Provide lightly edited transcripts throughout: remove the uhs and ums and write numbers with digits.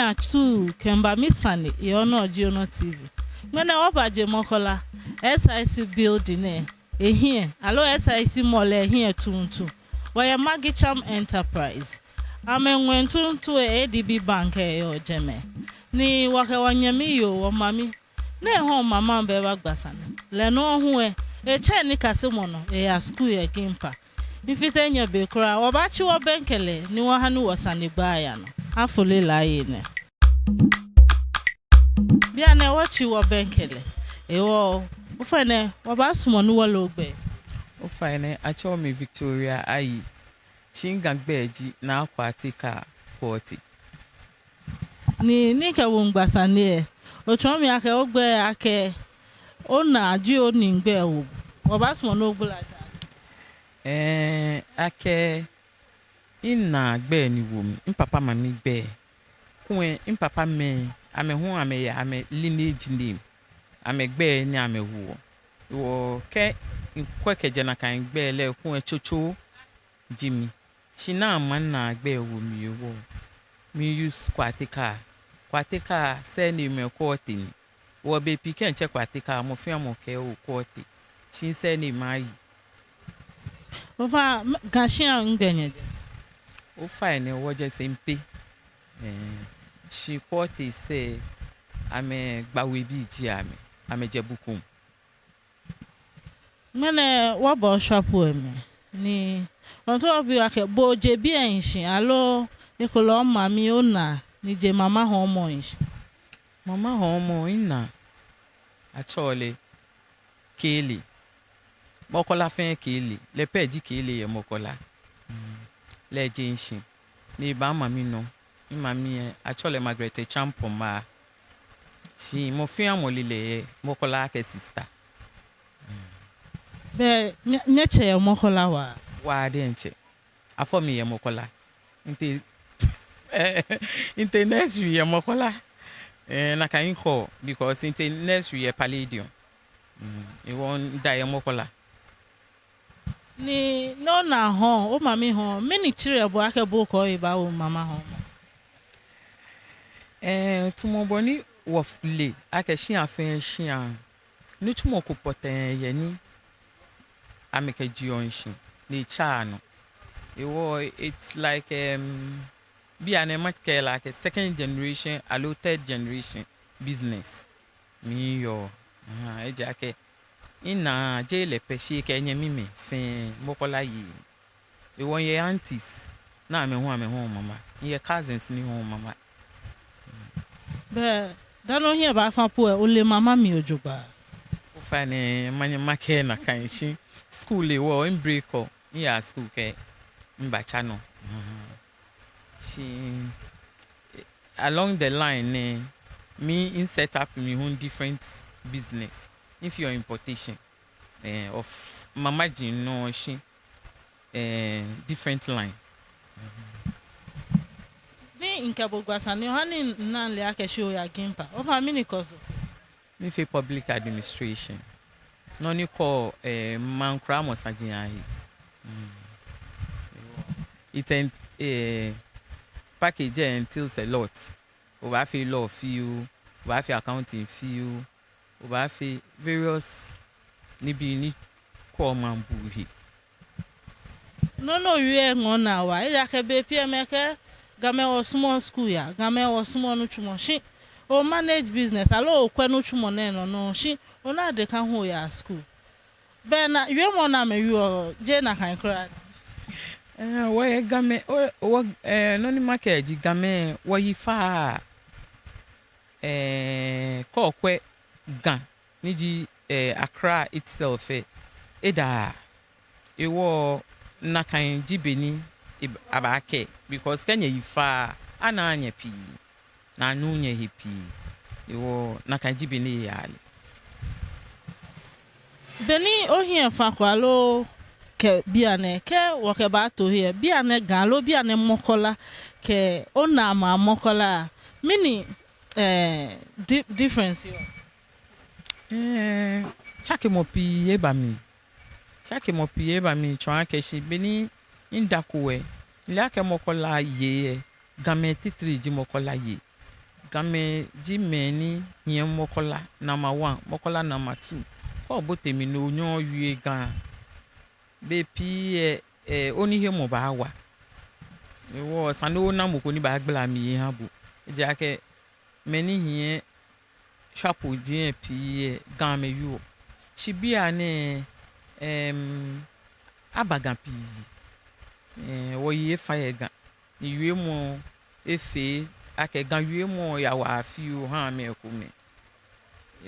ya tu kemba Misane e Onor Onor TV. Mene obaje Makola SIC building here. Alo SIC mall here tuntu. Waya Magicham Enterprise. Amenwen tuntu ADB bank yo jeme. Ni wake wanyami yo wa mami. Ne ho mama mbeba gbasana. Le no hu che ni kasimono ya school ya gimpa. Ifite nya bekura obachi wo benkele ni wa hanu wasane baya no. Afoley Laryea. Biane wachi wo benkele. Ewo ufane wabasumo nu walogbe. Ufane acho me Victoria Aryee. Shingangbeji Naa Kwartey Kaa kwoti. Ni ke wongbasane otro mi ake ogbe ake ona ji oni ngbe wo. Wabasumo no ogbula da. Ake ina gbe ni wo mi papa mami gbe kun papa me ame ho ame ya ame lineage name ame gbe ni ame wo ke kweke jana kan gbe le kun chocho Jimmy shina man na gbe wo mi wo mi use Kwartey Kaa say ni me kwoti wo be piken che Kwartey Kaa mo fi amo ke o kwoti shin say ni mai Ofa gashian ngbenye. O fine wo je sempe shi kwoti say ame gbawe bi ji ame je bukum. Mene wabo shapu eme ni onto obi ake boje bi enshi alo ekolo mami ona ni je mama homo enshi. Mama homo ina achole kele Makola fen kele le peji kele ye Makola le jenshi ni ba mami no ni mami achole Margaret champo ma shi mo fi amolile Makola ke sister. Be nyeche ya Makola wa de nche afọ mi ye Makola inte nursery ye Makola na kan ko because inte nursery ye Palladium e won da ye Makola ni no na ho o mami ho mini chire bo ake bo ko e ba o mama ho tumo boni wo le ake shi afen shi an ni tumo ko poten ye ni ameke jionshi ni chano it's like be an ematke like a second generation alo third generation business mi yo ejake ina jele peshi ke nyemi me fe Makola yi e won ye aunties na me ho mama ye cousins ni ho mama be dano here ba fa po ole mama mi ojoba o fa ne manye make na kan shi school e wo in break o ya school ke mbacha no she along the line me in set up me own different business if you're importation of mama jin no she different line ni inkabogwasa ni hani nan le ake show ya gimpa o fa mini koso me fe public administration no ni ko mankra mo sajin ahi it's a package entails a lot. Over fi law fee, over fi accounting fee, over fi various ni common buhi. No you ngona wa ya ke be PMK game o small school ya game o small no chumo shi o manage business alo o kwenu chumo no shi ona de kan ho ya school be na you mo na me you je na kan kra we game no ni market ji game wo yi fa ko kwe gan ni ji Accra itself eda ewo na kan jibeni abake because Kenya yi fa ana anya pi na anu nya hipi ewo na kan jibeni yale beni o hien fa kwalo ke biane ke wo ke ba to here biane gan lo biane Makola ke ona ma Makola mini difference yo chake mo pi eba mi chwa ke shi beni indakuwe ile ake Makola ye game titri ji Makola ye game Jimmy here Makola number 1 Makola number 2 for both me no nyo wie gan be pi oni he mo ba wa e wo sano na mo ko ni ba gbla mi ha bu ja ke meni here chapo din pi gan me yu chibia ne abagan pi wo ye fire gan ni yue mo efe ake gan yue mo ya wa fi o ha me ko me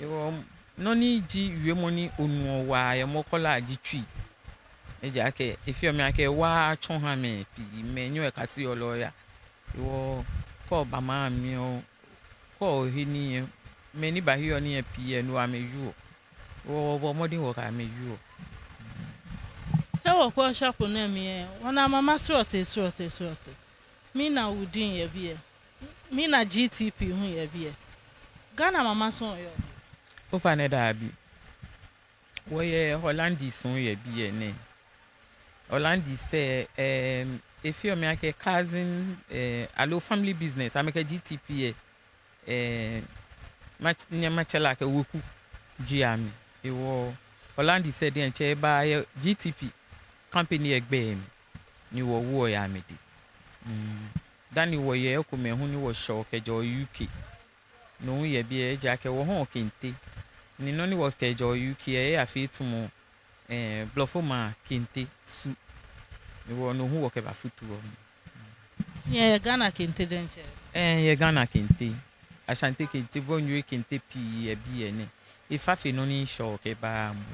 yo no ni ji yue mo ni onu wa ya Makola ji twi eja ke efi o me ake wa chon ha me pi me nyo e kasi olo ya yo ko ba ma mi o ko hi ni me ni ba hi o ni pi no ame yu wo modin wo ka me yu Ewo kwa shop na mi wana mama sorte mi na udin ye bie mi na GTP hu ye bie Ghana mama son yo o fa ne da bi wo ye Hollandi son ye bie ne Hollandi say efi o me ake cousin alo family business ameke GTP machela ke woku giami ewo Hollandi said den che ba GTP company egbe ni wo ya mede dani wo ye ko me hu ni wo show kejo UK no ye bi e ja ke wo hon kente ni no ni wo kejo UK e afi tumo blofoma kente su ni wo no hu wo ke ba futu wo ye Ghana kente denche ye Ghana kente asante kente bo nyu kente pi e bi e ne ifa fe no ni show ke ba mu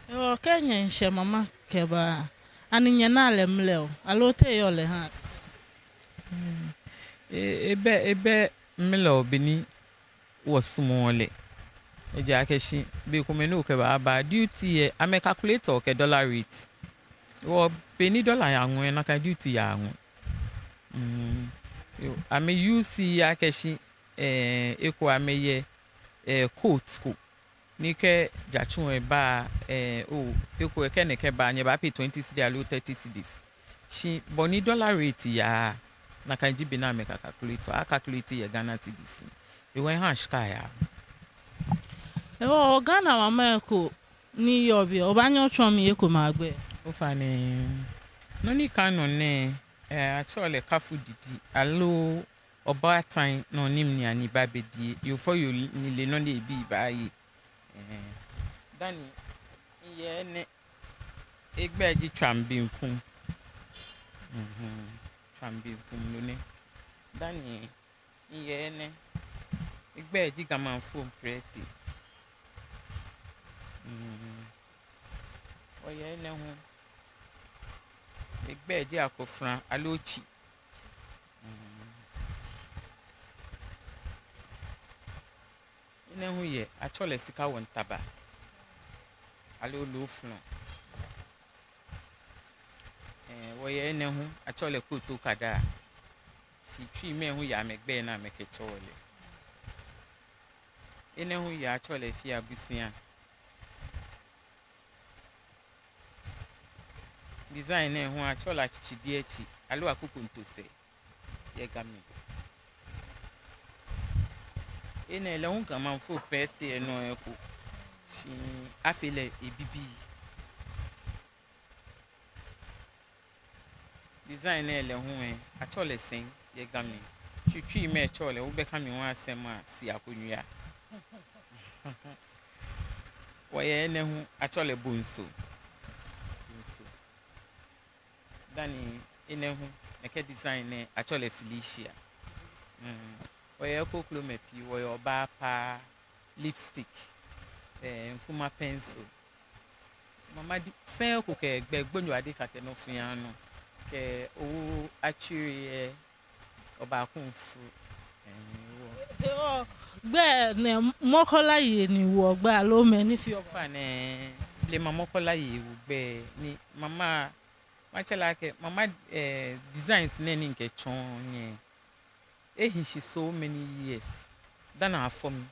Ewo Kenya nshe mama keba aninya na lemleo alote yo le ha ebe melo bini wo sumole eja keshi be ko me no ke ba duty e ame calculator ke dollar rate wo beni dollar ya nwe na ka duty ya nwe ame UC ya keshi eko ame ye quote ko ni ke jachun e ba eko e ke ne ke ba nye ba pay 20 cedi alo 30 cedis shi boni dollar rate ya na kan jibi na me ka calculate a calculate ye Ghana cedis e wen hash ka ya Ewo Ghana mama ko ni yo bi obanyo chom ye ko magbe o fa ne no ni kan ne actually kafu didi alo oba tan no nim ni ani ba bedi you for you ni le no le bi ba yi dani ye ne egbeji twambinkum twambinkum no ne dani ye ne egbeji gamanfo prete oye ne ho egbeji akofran alochi ine hu ye achole sika won taba alo lo fun wo ye ne hu achole koto kada si twi me hu ya megbe na meke chole ine hu ya achole fi abusia design ne hu achole achichidi echi alo akoko ntose ye gami ene le hun kan man fo pete no eko si afele ebibi design ne le hun achole sen ye gami twitwi me chole wo be ka mi wan asem a si akonua wo ye ne hu achole bonso dani ene hu eke design ne achole Felicia oye koklo mepi oye oba pa lipstick nkuma pencil mama di fen ko ke gbegbo ade kake no fian no ke o achiri oba kunfu gbe ne Makola ye ni wo gba lo me ni fi ofa ne le Makola ye wo gbe ni mama machela ke mama designs ne ni nke chon ye she so many years than for me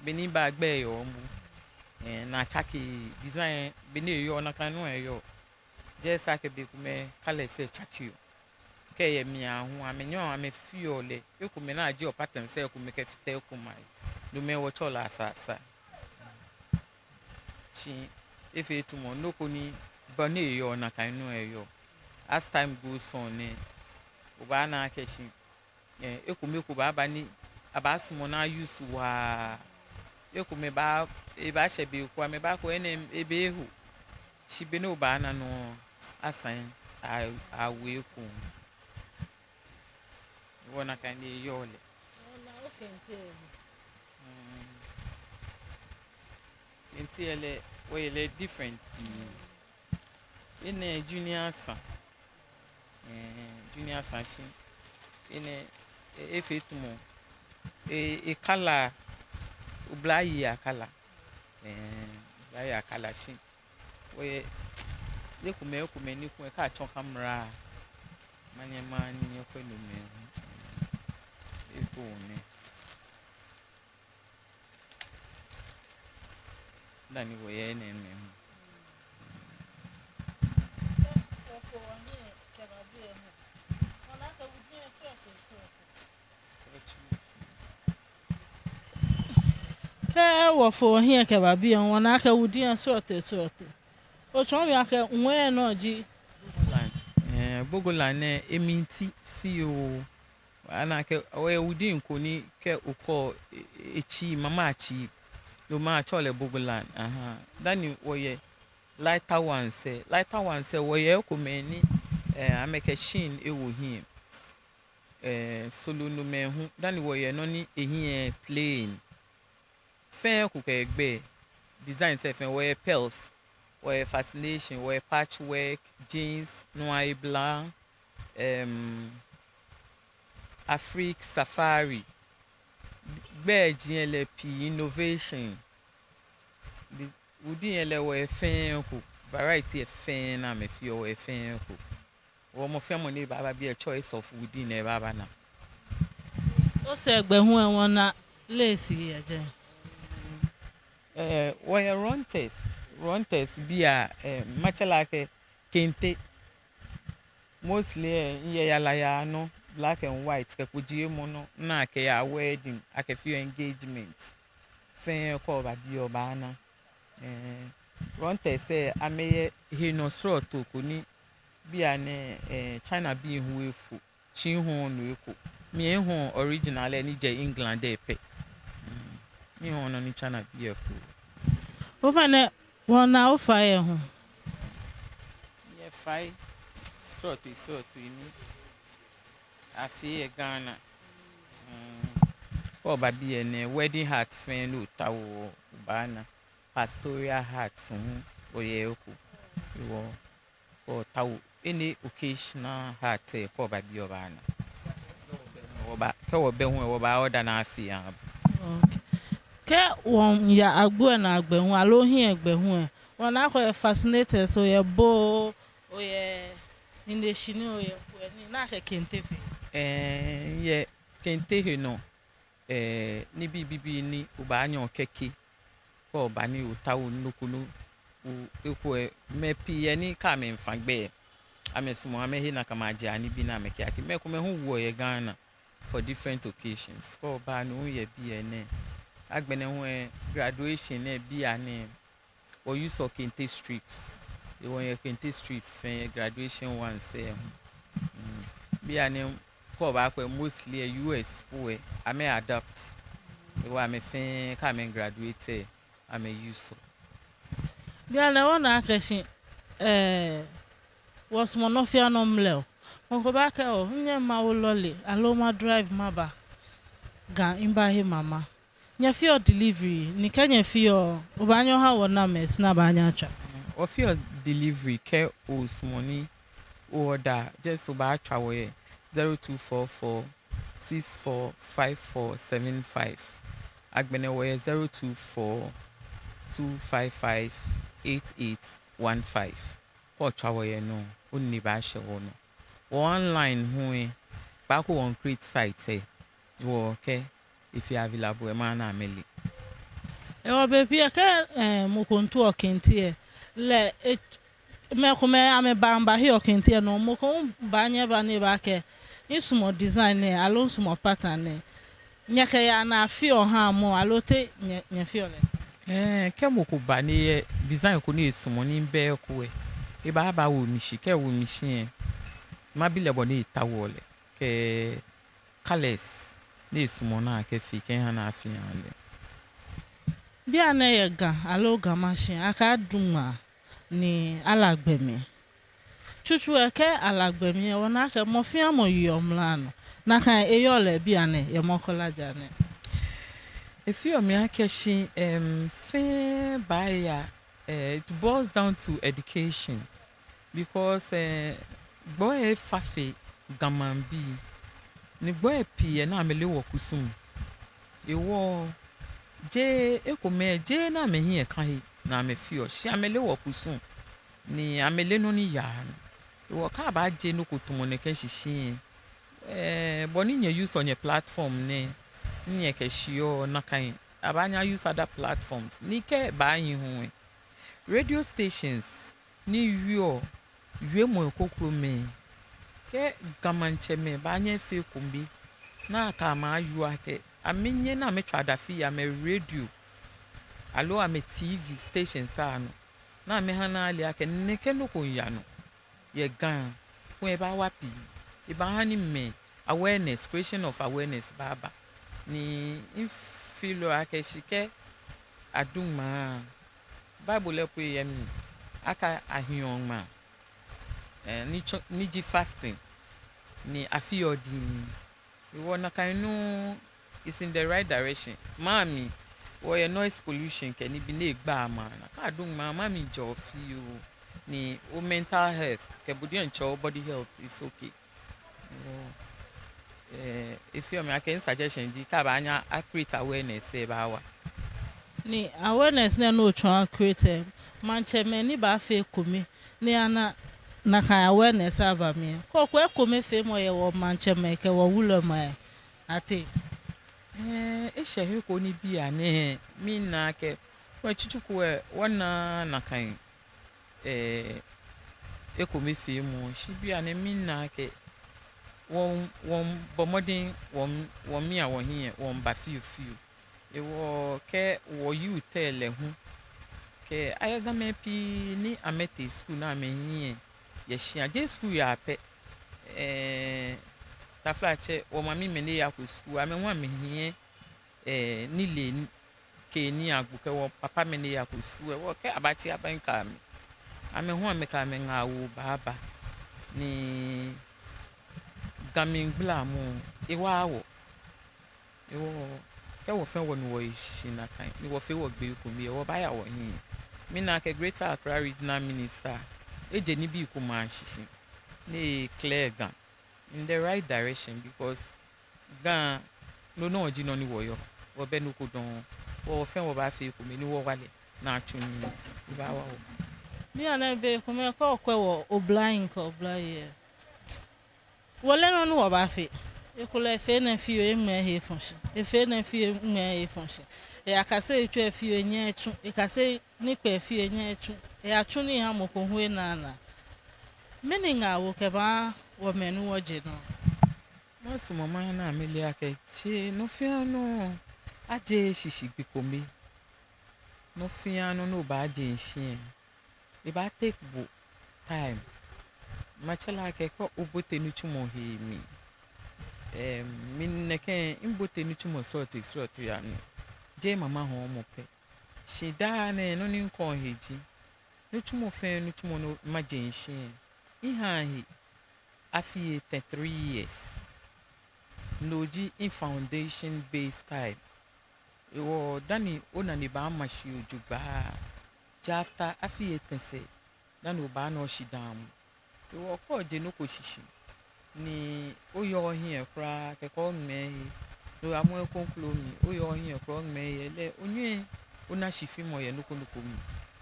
beni ba gbe yo mu na chaki design beni yo na kanu yo je sa ke be kume kale se chaki yo ke mi ahu amenyo ame fiole ekume na aje opaten se ekume ke fite ekumai do me wo chola asasa chi efe tumo noko ni bane yo na kan no eyo as time goes on oba na akeshi ekume ko ba ni abasmo na use wa ekume ba eba shebe ko ame ba ko ene ebe ehu shibe no ba na no asan awe ko wona kan de yole Ona okente. Entiele we different in a junior son junior sanction in a fitumo a color ublaya color color shin we you could make many catch on camera many man in your queen Dani wo ye ne me wo for here ke ba bi won na ka wudi an sorte o chon mi aka nwe no ji Bogolan eminti fio ana ke we wudi nkoni ke ukọ echi mama achi do ma chole Bogolan Dani wo ye lighter one say wo ye ko meni ameke shin ewo him solo no me hu Dani wo ye no ni ehie plain fen ku ke egbe design se fen wo ye pearls wo ye fascination wo ye patchwork jeans noir blanc Afrique safari gbe jinle pi innovation wudi ele wo fen ku variety e fen na me fi wo fen ku wo mo fe mo ni baba bi a choice of wudi na baba na o se egbe hu e won na lace ye je wo ye rontes bi a machala ke kente mostly ye yala ya no black and white ke kujie mo no na ke ya wedding ake few engagement fen ko ba bi oba na rontes ameye hinosro to kuni bi ane China bi hu efu chi hu no eko mi hu original ni je England e pe mi hu no ni China bi efu o fa ne won na o fa ye hu ye fai sort ni afi Ghana ko ba bi ene wedding hats fen no tawo bana pastoral hats oye oku wo tawo any occasional hat ko ba bi obana wo be hu wo ba order na afi okay ke won ya agbo na agbe hu alo hin egbe hu won na ko fascinated so ye bo o ye in the shini o ye ni na ke kente fe ye kente he no ni bibi ni ubanyo keke ko ba ni utawo nokunu eko mepi ye ni ka me mfagbe amesumo amehi na kama je ani bi na meke aki me ko me hu wo ye Ghana for different occasions ko ba no ye bi ene agbene hu graduation na bi ane or use of kente strips they want your kente strips for your graduation one say bi ane ko ba ko mostly a US boy I may adapt they want me fin come and graduate I may use bi ala won na akeshin was monofia no mleo won ko ba ke o nye ma wo lole alo ma drive ma ba ga imba he mama nya fi o delivery ni kanya fi o obanyo ha wona mes na ba anya atwa o fi o delivery ke o smoni order just so ba atwa wo 0244 645475 agbene wo 024 255 8815 ko atwa wo no onni ba hye wo no online hu ba ko on create site wo okay if you are available man ameli e wo be pia ka mo kontu okenti le me come ame bamba hi okente no mo ko banye ba ne ba ke insumo design ne alo insumo pattern ne nyake ya na fi oha mo alote nya fi ole ke mo ko ba ne design ko ne sumo ni be ko e ba ba wo mi shi ke wo mi shi ma bi le bo ne tawole ke colors ne sumo na ke fi ke ha na afi ale bia na ye ga alo ga machine aka duma ni alagbemi chuchu eke alagbemi wona ke mo fi amo yomlano na kan eyole bia ne ye Makola jane if you me akeshi fe baya it boils down to education because boy fafe gamambi ni boy pie na amele wo kusum ewo je ekome je na me hie kan hi na me fio shi amele wo kusum ni amele no ni ya ewo ka ba je no kotomo ne kan shishi boni nye use on your platform ne nye ke shio na kan abanya use other platforms ni ke ba yin hu radio stations ni wie mo kokro me ke gamanche me ba nya fe kumbi na ka ma ayu ake amenye na me twada fi ya me radio alo ame tv stations ano na me hana ali ake ne ke no ko ya no ye gan ko e ba wapi e ba hani me awareness creation of awareness baba ni infilo ake shike aduma bible ko ye mi aka ahion ma ni ji fasting ni afiodi we wanna kind no is in the right direction mami or your noise pollution can be ne gba ma na ka aduma mami jo fi o ni o mental health ke body and body health is okay if you me can suggestion di ka ba anya create awareness e ba wa ni awareness na no try create manche me ni ba fe komi ni ana na kan awareness aba me ko ko komi fe mo ye wo manche me ke wo wulo ma ati e shehe ko ni bia ne mi na ke wa chuchuku e wona na kan e komi fe mo shi bia ne mi na ke won bomodin won mi awon hie won ba fiu ewo ke wo you tell hu ke ayaga me pi ni amete school na me hie ye hia je school ya pe ta flache wo mami me ne ya ko school ame ho ame hie ni le ke ni agbo ke wo papa me ne ya ko school wo ke abati abanka me ame ho ame ka me ngawo baba ni gamingbla mo ewo ke wo fe wo no shi na kan ni wo fe wo gbe ko mi e wo ba ya wo yin mi na ke Greater Accra Regional Minister eje ni bi ko ma shishi ni clear gan in the right direction because gan no oji no ni wo yo wo be no ko don wo fe wo ba fe ko mi ni wo wale na atu ni ba wa wo mi ana be ko me ko wo oblain wole no no ba fe ekule fe na fi o emu he function e fe na fi emu he function e akase etu fi o nya etu e kase ni pe fi o nya etu e atu ni ha mo ko hu na meninga wo ke ba wo menu wo je no mo su mo ma na ameli ake che no fi no aje shishi gbe ko mi no fi no ba aje nshi e ba take time machala ke ko obote ni chumo he mi min neke imbote ni chumo sort ya no je mama ho mo pe shida na no ni nko heji ni chumo fe ni chumo no majenshi iha hi afi 3 years noji in foundation based type ewo dani ona ni ba mashi ojuba jafta afi etense dani ba no shidam ewo ko je no ko shishi ni oyo hie kra ke ko me do amu konklo mi oyo hie kra me yele onye ona shifi mo ye no ko mi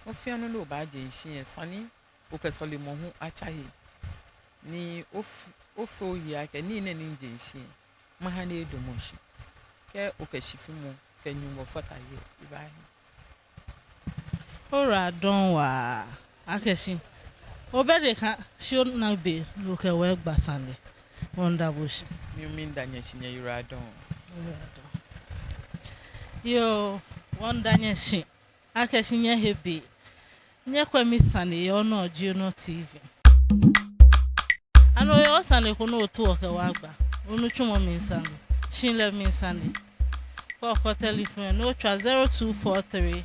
o fi anu lo ba je ishi sani o ke sole mo hu achahi ni ofo ya ke ni ne ni je ishi mahane edomoshi ke o ke shifi mo ke nyumo fata ye ibahi ora don wa akeshi Obede ka show na be look a work basande. Wonder bush. You mean that you are done? Yo, one Daniel she. Akeshinya hebi. Nyekwa Misane Onor TV. Ano yo sane kono otu oke wagba. Unu chumo Misane. Shinle Misane. Kwa telephone no 0243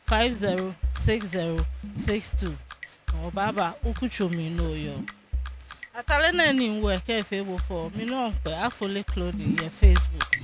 506062. Oh baba ukuchomi no yo. Atale na ni nwe ke febo for mi no pe Afoley clothing ye Facebook.